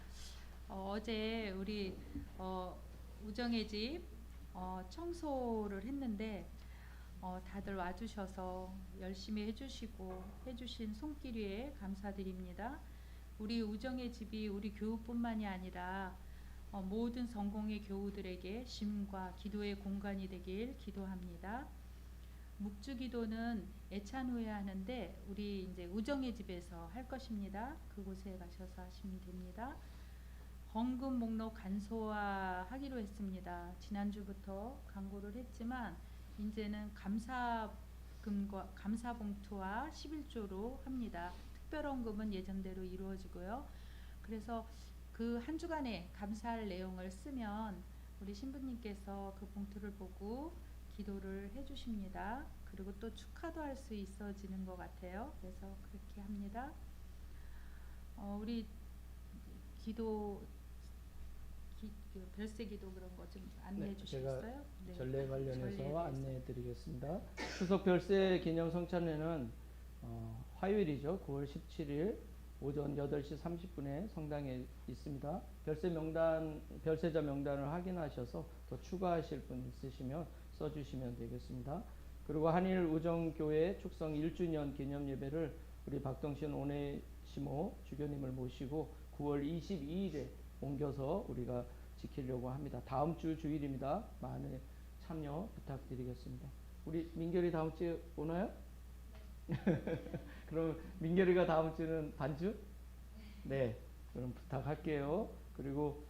Speaker 6: 어제 우리 우정의 집 청소를 했는데 다들 와주셔서 열심히 해주신 손길 위에 감사드립니다. 우리 우정의 집이 우리 교우뿐만이 아니라 모든 성공의 교우들에게 쉼과 기도의 공간이 되길 기도합니다. 묵주기도는 애찬 후에 하는데 우리 이제 우정의 집에서 할 것입니다. 그곳에 가셔서 하시면 됩니다. 헌금 목록 간소화하기로 했습니다. 지난주부터 광고를 했지만 이제는 감사금과 감사봉투와 11조로 합니다. 특별헌금은 예전대로 이루어지고요. 그래서 그 한 주간에 감사할 내용을 쓰면 우리 신부님께서 그 봉투를 보고 기도를 해주십니다. 그리고 또 축하도 할 수 있어지는 것 같아요. 그래서 그렇게 합니다. 우리 그 별세기도 그런 거 좀 안내해
Speaker 2: 네,
Speaker 6: 주시겠어요? 네.
Speaker 2: 전례 관련해서
Speaker 6: 전례에
Speaker 2: 안내해 드리겠습니다. 추석 별세 기념 성찬회는 화요일이죠. 9월 17일 오전 8시 30분에 성당에 있습니다. 별세자 명단을 확인하셔서 더 추가하실 분 있으시면 써주시면 되겠습니다. 그리고 한일 우정교회 축성 1주년 기념 예배를 우리 박동신 오네시모 주교님을 모시고 9월 22일에 옮겨서 우리가 지키려고 합니다. 다음 주 주일입니다. 많은 참여 부탁드리겠습니다. 우리 민결이 다음 주에 오나요? 그럼 민결이가 다음 주는 반주? 네, 그럼 부탁할게요. 그리고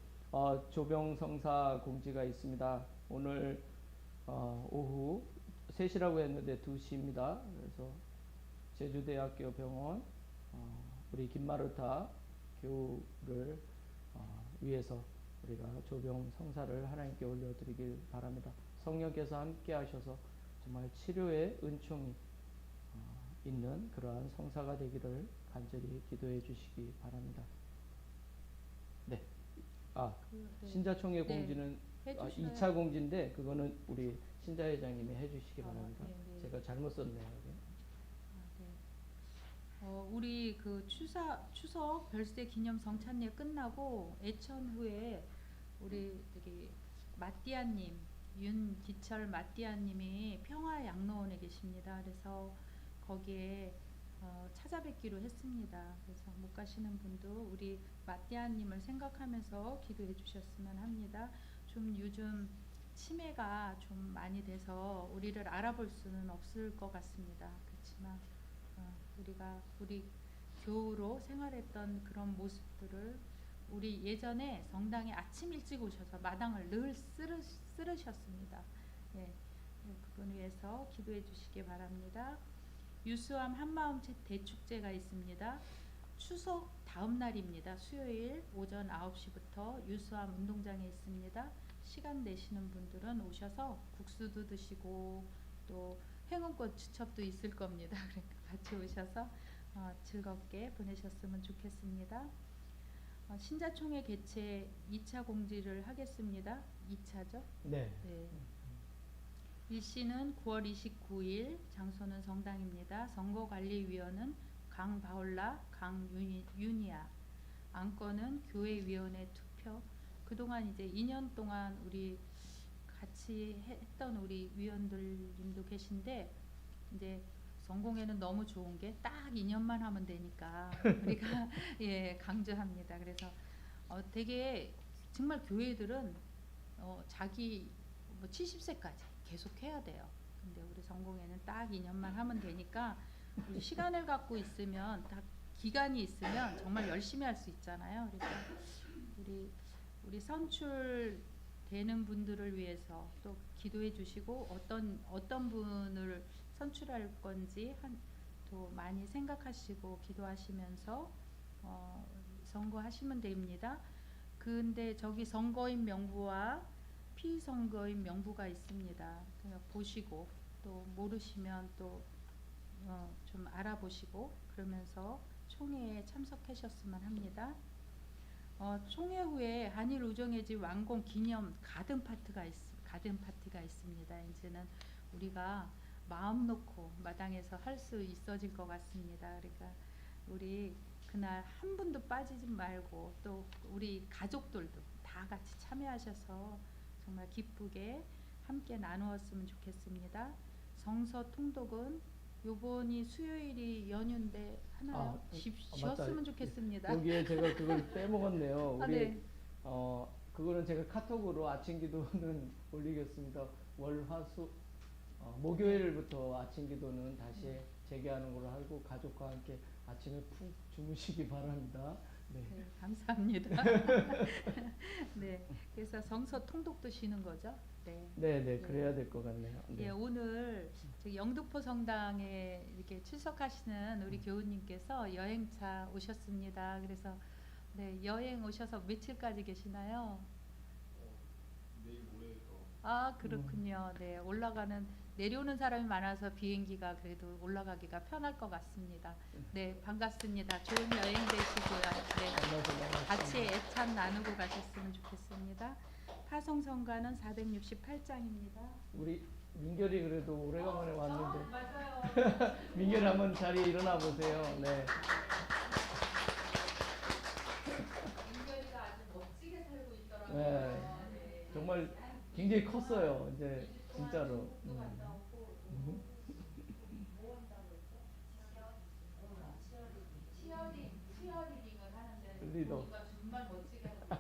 Speaker 2: 조병성사 공지가 있습니다. 오늘 오후 3시라고 했는데 2시입니다. 그래서 제주대학교 병원 우리 김마르타 교우를 위해서 우리가 조병 성사를 하나님께 올려드리길 바랍니다. 성령께서 함께 하셔서 정말 치료의 은총이 있는 그러한 성사가 되기를 간절히 기도해 주시기 바랍니다. 네.
Speaker 6: 네.
Speaker 2: 신자총회
Speaker 6: 네.
Speaker 2: 공지는
Speaker 6: 해주셔야
Speaker 2: 2차 공지인데 그거는 우리 신자회장님이 해주시기 바랍니다.
Speaker 6: 네.
Speaker 2: 제가 잘못 썼네요.
Speaker 6: 네. 우리 그 추석 별세 기념 성찬례 끝나고 애천 후에 우리 저기 마띠아님 윤기철 마띠아님이 평화 양로원에 계십니다. 그래서 거기에 찾아뵙기로 했습니다. 그래서 못 가시는 분도 우리 마띠아님을 생각하면서 기도해 주셨으면 합니다. 좀 요즘 치매가 좀 많이 돼서 우리를 알아볼 수는 없을 것 같습니다. 그렇지만 우리 교우로 생활했던 그런 모습들을 우리 예전에 성당에 아침 일찍 오셔서 마당을 늘 쓸으셨습니다. 예, 그분 위해서 기도해 주시기 바랍니다. 유수암 한마음 대축제가 있습니다. 추석 다음 날입니다. 수요일 오전 9시부터 유수암 운동장에 있습니다. 시간 되시는 분들은 오셔서 국수도 드시고 또 행운꽃 추첩도 있을 겁니다. 그러니까 같이 오셔서 즐겁게 보내셨으면 좋겠습니다. 신자총회 개최 2차 공지를 하겠습니다. 2차죠?
Speaker 2: 네.
Speaker 6: 네. 일시는 9월 29일, 장소는 성당입니다. 선거관리위원은 강바울라, 강윤이야. 안건은 교회위원회 투표. 그동안 이제 2년 동안 우리 같이 했던 우리 위원들님도 계신데 이제 성공회는 너무 좋은 게 딱 2년만 하면 되니까 우리가 예 강조합니다. 그래서 되게 정말 교회들은 자기 뭐 70세까지 계속 해야 돼요. 근데 우리 성공회는 딱 2년만 하면 되니까 우리 시간을 갖고 있으면 딱 기간이 있으면 정말 열심히 할 수 있잖아요. 그래서 우리 선출되는 분들을 위해서 또 기도해 주시고 어떤 분을 선출할 건지 또 많이 생각하시고 기도하시면서 선거하시면 됩니다. 근데 저기 선거인 명부와 피선거인 명부가 있습니다. 보시고 또 모르시면 또 좀 알아보시고 그러면서 총회에 참석하셨으면 합니다. 총회 후에 한일 우정의 집 완공 기념 가든 파티가 있습니다. 이제는 우리가 마음 놓고 마당에서 할 수 있어질 것 같습니다. 그러니까 우리 그날 한 분도 빠지지 말고 또 우리 가족들도 다 같이 참여하셔서 정말 기쁘게 함께 나누었으면 좋겠습니다. 성서 통독은 요번이 수요일이 연휴인데 하나 쉬었으면
Speaker 2: 맞다.
Speaker 6: 좋겠습니다.
Speaker 2: 여기에 제가 그걸 빼먹었네요.
Speaker 6: 아,
Speaker 2: 우리
Speaker 6: 네.
Speaker 2: 그거는 제가 카톡으로 아침 기도는 올리겠습니다. 월화수 목요일부터 아침 기도는 다시 재개하는 걸로 하고 가족과 함께 아침에 푹 주무시기 바랍니다. 네.
Speaker 6: 네, 감사합니다. 네, 그래서 성서 통독도 쉬는 거죠? 네.
Speaker 2: 네, 그래야 될 것 같네요. 네.
Speaker 6: 예, 오늘 저기 영등포 성당에 이렇게 출석하시는 우리 교우님께서 여행차 오셨습니다. 그래서 네, 여행 오셔서 며칠까지 계시나요?
Speaker 7: 내일 모레부터.
Speaker 6: 아, 그렇군요. 네, 내려오는 사람이 많아서 비행기가 그래도 올라가기가 편할 것 같습니다. 네, 반갑습니다. 좋은 여행 되시고요. 네,
Speaker 2: 만나서
Speaker 6: 같이 애참 나누고 가셨으면 좋겠습니다. 파송성가는 468장입니다.
Speaker 2: 우리 민결이 그래도 오래간만에 왔는데
Speaker 6: 맞아요.
Speaker 2: 민결 한번 자리에 일어나 보세요. 네.
Speaker 6: 민결이가 아주 멋지게 살고 있더라고요.
Speaker 2: 네. 정말 굉장히 컸어요. 이제 진짜로.
Speaker 6: 치어리딩을 하는데
Speaker 2: 리더.
Speaker 6: 보니까 정말 멋지게 하고